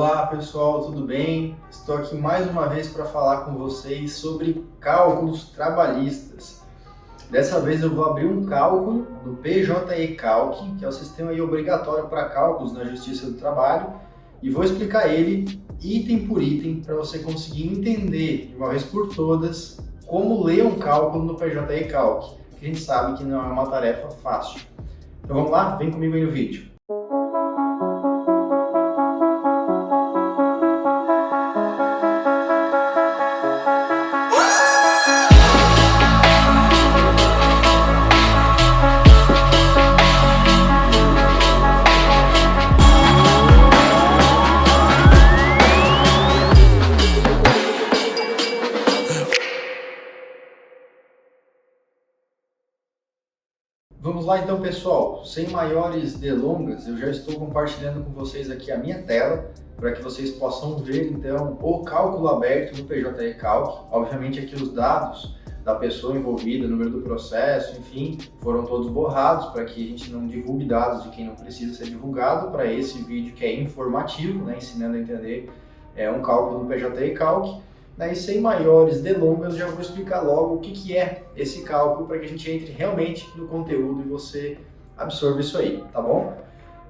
Olá pessoal, tudo bem? Estou aqui mais uma vez para falar com vocês sobre cálculos trabalhistas. Dessa vez eu vou abrir um cálculo do PJE Calc, que é o sistema obrigatório para cálculos na Justiça do Trabalho, e vou explicar ele item por item para você conseguir entender de uma vez por todas como ler um cálculo no PJE Calc, que a gente sabe que não é uma tarefa fácil. Então vamos lá? Vem comigo aí no vídeo. Vamos lá então, pessoal, sem maiores delongas, eu já estou compartilhando com vocês aqui a minha tela para que vocês possam ver então o cálculo aberto no PJE Calc. Obviamente aqui os dados da pessoa envolvida, número do processo, enfim, foram todos borrados para que a gente não divulgue dados de quem não precisa ser divulgado para esse vídeo que é informativo, né, ensinando a entender um cálculo no PJE Calc. E sem maiores delongas, já vou explicar logo o que é esse cálculo para que a gente entre realmente no conteúdo e você absorva isso aí, tá bom?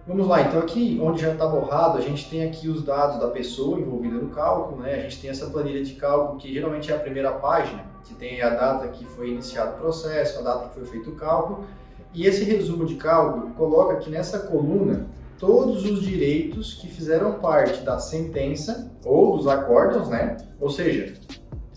Vamos lá, então aqui onde já está borrado, a gente tem aqui os dados da pessoa envolvida no cálculo, né? A gente tem essa planilha de cálculo que geralmente é a primeira página, que tem a data que foi iniciado o processo, a data que foi feito o cálculo, e esse resumo de cálculo coloca aqui nessa coluna todos os direitos que fizeram parte da sentença ou dos acórdãos, né? Ou seja,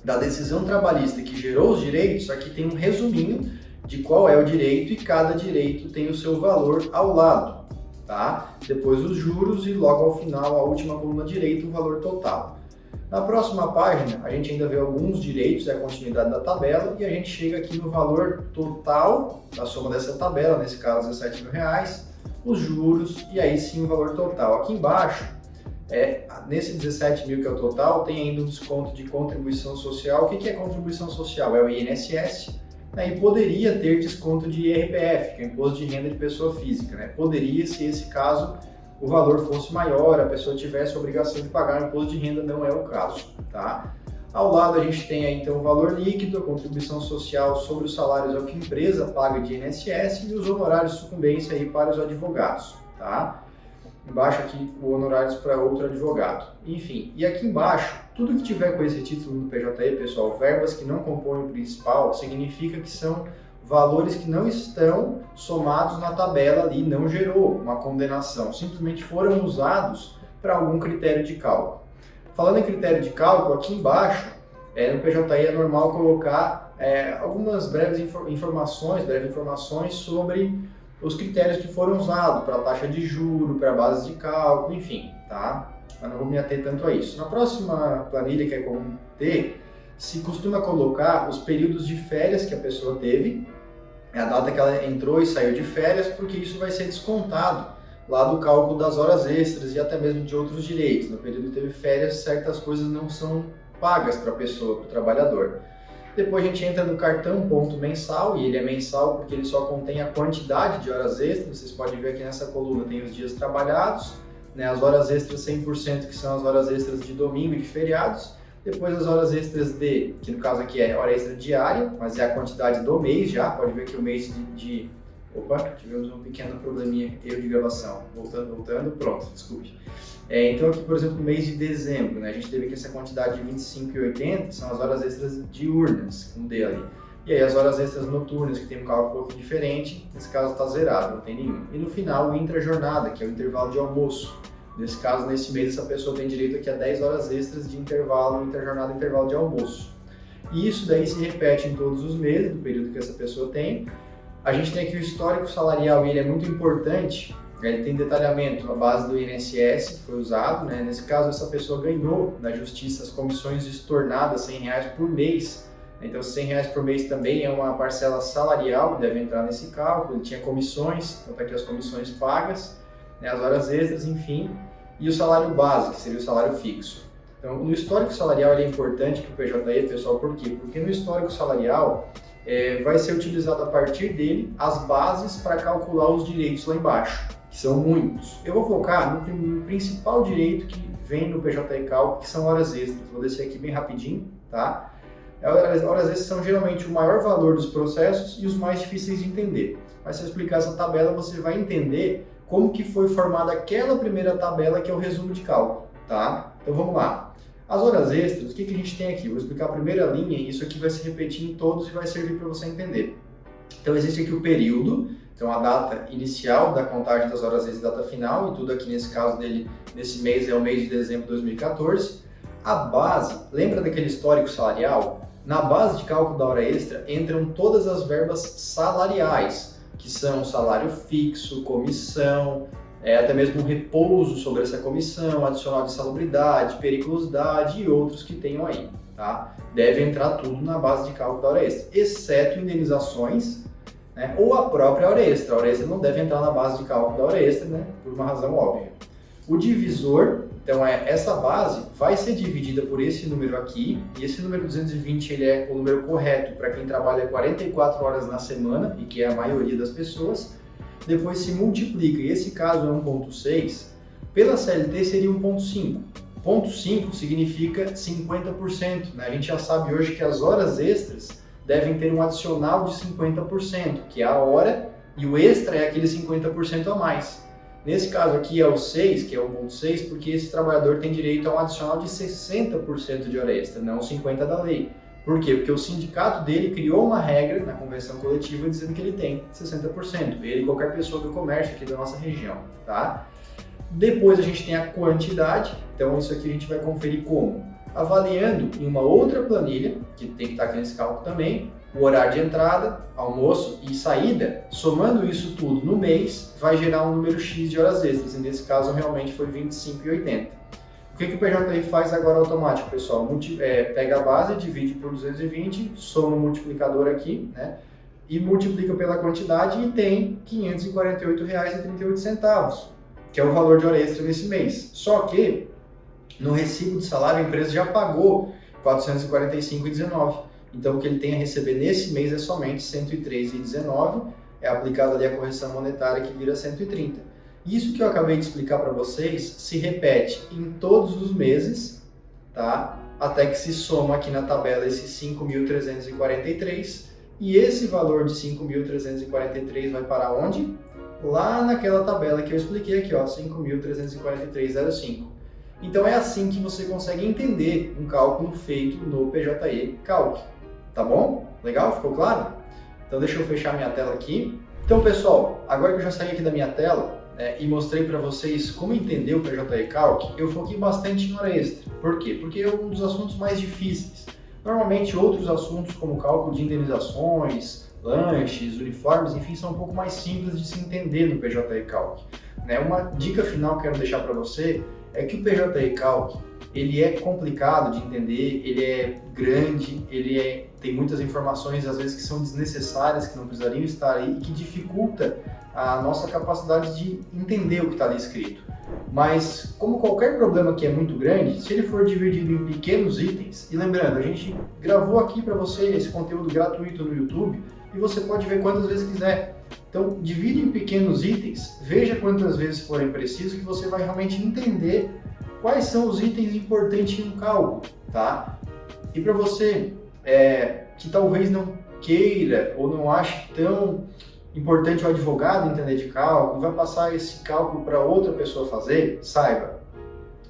da decisão trabalhista que gerou os direitos, aqui tem um resuminho de qual é o direito e cada direito tem o seu valor ao lado, tá? Depois os juros e logo ao final, a última coluna direita, o valor total. Na próxima página, a gente ainda vê alguns direitos, é a continuidade da tabela, e a gente chega aqui no valor total da soma dessa tabela, nesse caso R$17 mil, os juros e aí sim o valor total. Aqui embaixo, nesse 17 mil que é o total, tem ainda um desconto de contribuição social. O que é contribuição social? É o INSS, né? E poderia ter desconto de IRPF, que é o Imposto de Renda de Pessoa Física, né? Poderia, se esse caso o valor fosse maior, a pessoa tivesse a obrigação de pagar o imposto de renda, não é o caso, tá? Ao lado a gente tem aí então o valor líquido, a contribuição social sobre os salários ao que a empresa paga de INSS e os honorários de sucumbência aí para os advogados, tá? Embaixo aqui o honorários para outro advogado. Enfim, e aqui embaixo, tudo que tiver com esse título no PJE, pessoal, verbas que não compõem o principal, significa que são valores que não estão somados na tabela ali, não gerou uma condenação, simplesmente foram usados para algum critério de cálculo. Falando em critério de cálculo, aqui embaixo, no PJE é normal colocar algumas breves informações sobre os critérios que foram usados para a taxa de juro, para a base de cálculo, enfim, tá? Mas não vou me ater tanto a isso. Na próxima planilha, que é comum ter, se costuma colocar os períodos de férias que a pessoa teve, a data que ela entrou e saiu de férias, porque isso vai ser descontado lá do cálculo das horas extras e até mesmo de outros direitos. No período que teve férias, certas coisas não são pagas para a pessoa, para o trabalhador. Depois a gente entra no cartão ponto mensal, e ele é mensal porque ele só contém a quantidade de horas extras. Vocês podem ver aqui nessa coluna, tem os dias trabalhados, né, as horas extras 100%, que são as horas extras de domingo e de feriados. Depois as horas extras que no caso aqui é hora extra diária, mas é a quantidade do mês já. Pode ver que o mês Opa, tivemos um pequeno probleminha de gravação. Voltando, pronto, desculpe. Então aqui, por exemplo, no mês de dezembro, né, a gente teve aqui essa quantidade de 25,80, que são as horas extras diurnas, com D ali. E aí as horas extras noturnas, que tem um cálculo um pouco diferente, nesse caso está zerado, não tem nenhum. E no final, o intrajornada, que é o intervalo de almoço. Nesse caso, nesse mês, essa pessoa tem direito aqui a 10 horas extras de intervalo, intrajornada e intervalo de almoço. E isso daí se repete em todos os meses, do período que essa pessoa tem. A gente tem aqui o histórico salarial, e ele é muito importante, ele tem detalhamento, a base do INSS que foi usado, né? Nesse caso, essa pessoa ganhou na justiça as comissões estornadas R$100 por mês, então R$100 por mês também é uma parcela salarial que deve entrar nesse cálculo. Ele tinha comissões, então tá aqui as comissões pagas, né? As horas extras, enfim, e o salário base, que seria o salário fixo. Então, no histórico salarial ele é importante para o PJE, pessoal, por quê? Porque no histórico salarial vai ser utilizado a partir dele as bases para calcular os direitos lá embaixo, que são muitos. Eu vou focar no principal direito que vem no PJE Cálculo, que são horas extras. Vou descer aqui bem rapidinho, tá? Horas extras são geralmente o maior valor dos processos e os mais difíceis de entender. Mas se eu explicar essa tabela, você vai entender como que foi formada aquela primeira tabela que é o resumo de cálculo, tá? Então vamos lá. As horas extras, o que a gente tem aqui? Vou explicar a primeira linha e isso aqui vai se repetir em todos e vai servir para você entender. Então existe aqui o período, então a data inicial da contagem das horas extras e data final, e tudo aqui nesse caso dele, nesse mês é o mês de dezembro de 2014. A base, lembra daquele histórico salarial? Na base de cálculo da hora extra entram todas as verbas salariais, que são salário fixo, comissão, até mesmo repouso sobre essa comissão, adicional de salubridade, periculosidade e outros que tenham aí, tá? Deve entrar tudo na base de cálculo da hora extra, exceto indenizações, né, ou a própria hora extra. A hora extra não deve entrar na base de cálculo da hora extra, né, por uma razão óbvia. O divisor, então essa base vai ser dividida por esse número aqui, e esse número 220 ele é o número correto para quem trabalha 44 horas na semana, e que é a maioria das pessoas. Depois se multiplica, e esse caso é 1,6, pela CLT seria 1,5. 0,5 significa 50%, né? A gente já sabe hoje que as horas extras devem ter um adicional de 50%, que é a hora, e o extra é aquele 50% a mais. Nesse caso aqui é o 6, que é o 1,6, porque esse trabalhador tem direito a um adicional de 60% de hora extra, não 50% da lei. Por quê? Porque o sindicato dele criou uma regra na convenção coletiva dizendo que ele tem 60%, ele e qualquer pessoa do comércio aqui da nossa região, tá? Depois a gente tem a quantidade, então isso aqui a gente vai conferir como? Avaliando em uma outra planilha, que tem que estar aqui nesse cálculo também, o horário de entrada, almoço e saída, somando isso tudo no mês, vai gerar um número X de horas extras, e nesse caso realmente foi 25,80. O que o PJE faz agora automático, pessoal? Pega a base, divide por 220, soma o multiplicador aqui, né? E multiplica pela quantidade e tem R$ 548,38, que é o valor de hora extra nesse mês. Só que no recibo de salário a empresa já pagou R$ 445,19. Então o que ele tem a receber nesse mês é somente R$ 103,19, é aplicada ali a correção monetária que vira 130. Isso que eu acabei de explicar para vocês se repete em todos os meses, tá? Até que se soma aqui na tabela esses 5.343 e esse valor de 5.343 vai para onde? Lá naquela tabela que eu expliquei aqui, ó, 5.343,05. Então é assim que você consegue entender um cálculo feito no PJE Calc, tá bom? Legal? Ficou claro? Então deixa eu fechar minha tela aqui. Então pessoal, agora que eu já saí aqui da minha tela, e mostrei para vocês como entender o PJE Calc, eu foquei bastante em hora extra. Por quê? Porque é um dos assuntos mais difíceis. Normalmente outros assuntos como cálculo de indenizações, lanches, uniformes, enfim, são um pouco mais simples de se entender no PJE Calc. Uma dica final que eu quero deixar para você é que o PJE Calc ele é complicado de entender, ele é grande, tem muitas informações às vezes que são desnecessárias, que não precisariam estar aí e que dificulta a nossa capacidade de entender o que está ali escrito. Mas, como qualquer problema que é muito grande, se ele for dividido em pequenos itens, e lembrando, a gente gravou aqui para você esse conteúdo gratuito no YouTube e você pode ver quantas vezes quiser. Então, divide em pequenos itens, veja quantas vezes forem preciso que você vai realmente entender quais são os itens importantes em um cálculo, tá? E para você que talvez não queira ou não ache tão importante o advogado entender de cálculo, vai passar esse cálculo para outra pessoa fazer, saiba,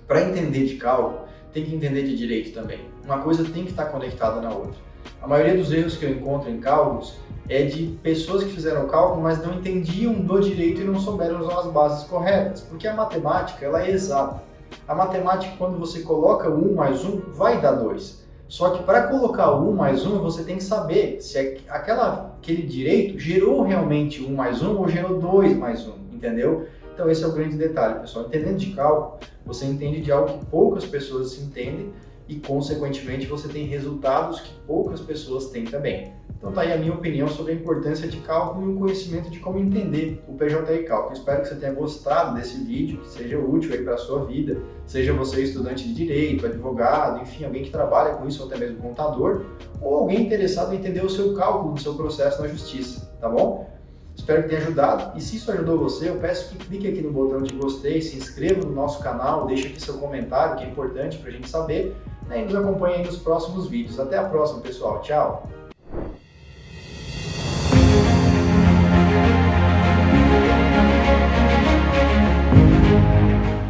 para entender de cálculo, tem que entender de direito também. Uma coisa tem que estar conectada na outra. A maioria dos erros que eu encontro em cálculos é de pessoas que fizeram cálculo, mas não entendiam do direito e não souberam usar as bases corretas, porque a matemática ela é exata. A matemática, quando você coloca 1 mais 1, vai dar 2. Só que para colocar o 1 mais 1, você tem que saber se aquele direito gerou realmente 1 mais 1 ou gerou 2 mais 1, entendeu? Então esse é o grande detalhe, pessoal. Entendendo de cálculo, você entende de algo que poucas pessoas se entendem e, consequentemente, você tem resultados que poucas pessoas têm também. Então tá aí a minha opinião sobre a importância de cálculo e o conhecimento de como entender o PJE Calc. Espero que você tenha gostado desse vídeo, que seja útil aí para a sua vida, seja você estudante de direito, advogado, enfim, alguém que trabalha com isso ou até mesmo contador, ou alguém interessado em entender o seu cálculo do seu processo na justiça, tá bom? espero que tenha ajudado. E se isso ajudou você, eu peço que clique aqui no botão de gostei, se inscreva no nosso canal, deixe aqui seu comentário, que é importante para a gente saber, né, e nos acompanhe aí nos próximos vídeos. Até a próxima, pessoal. Tchau!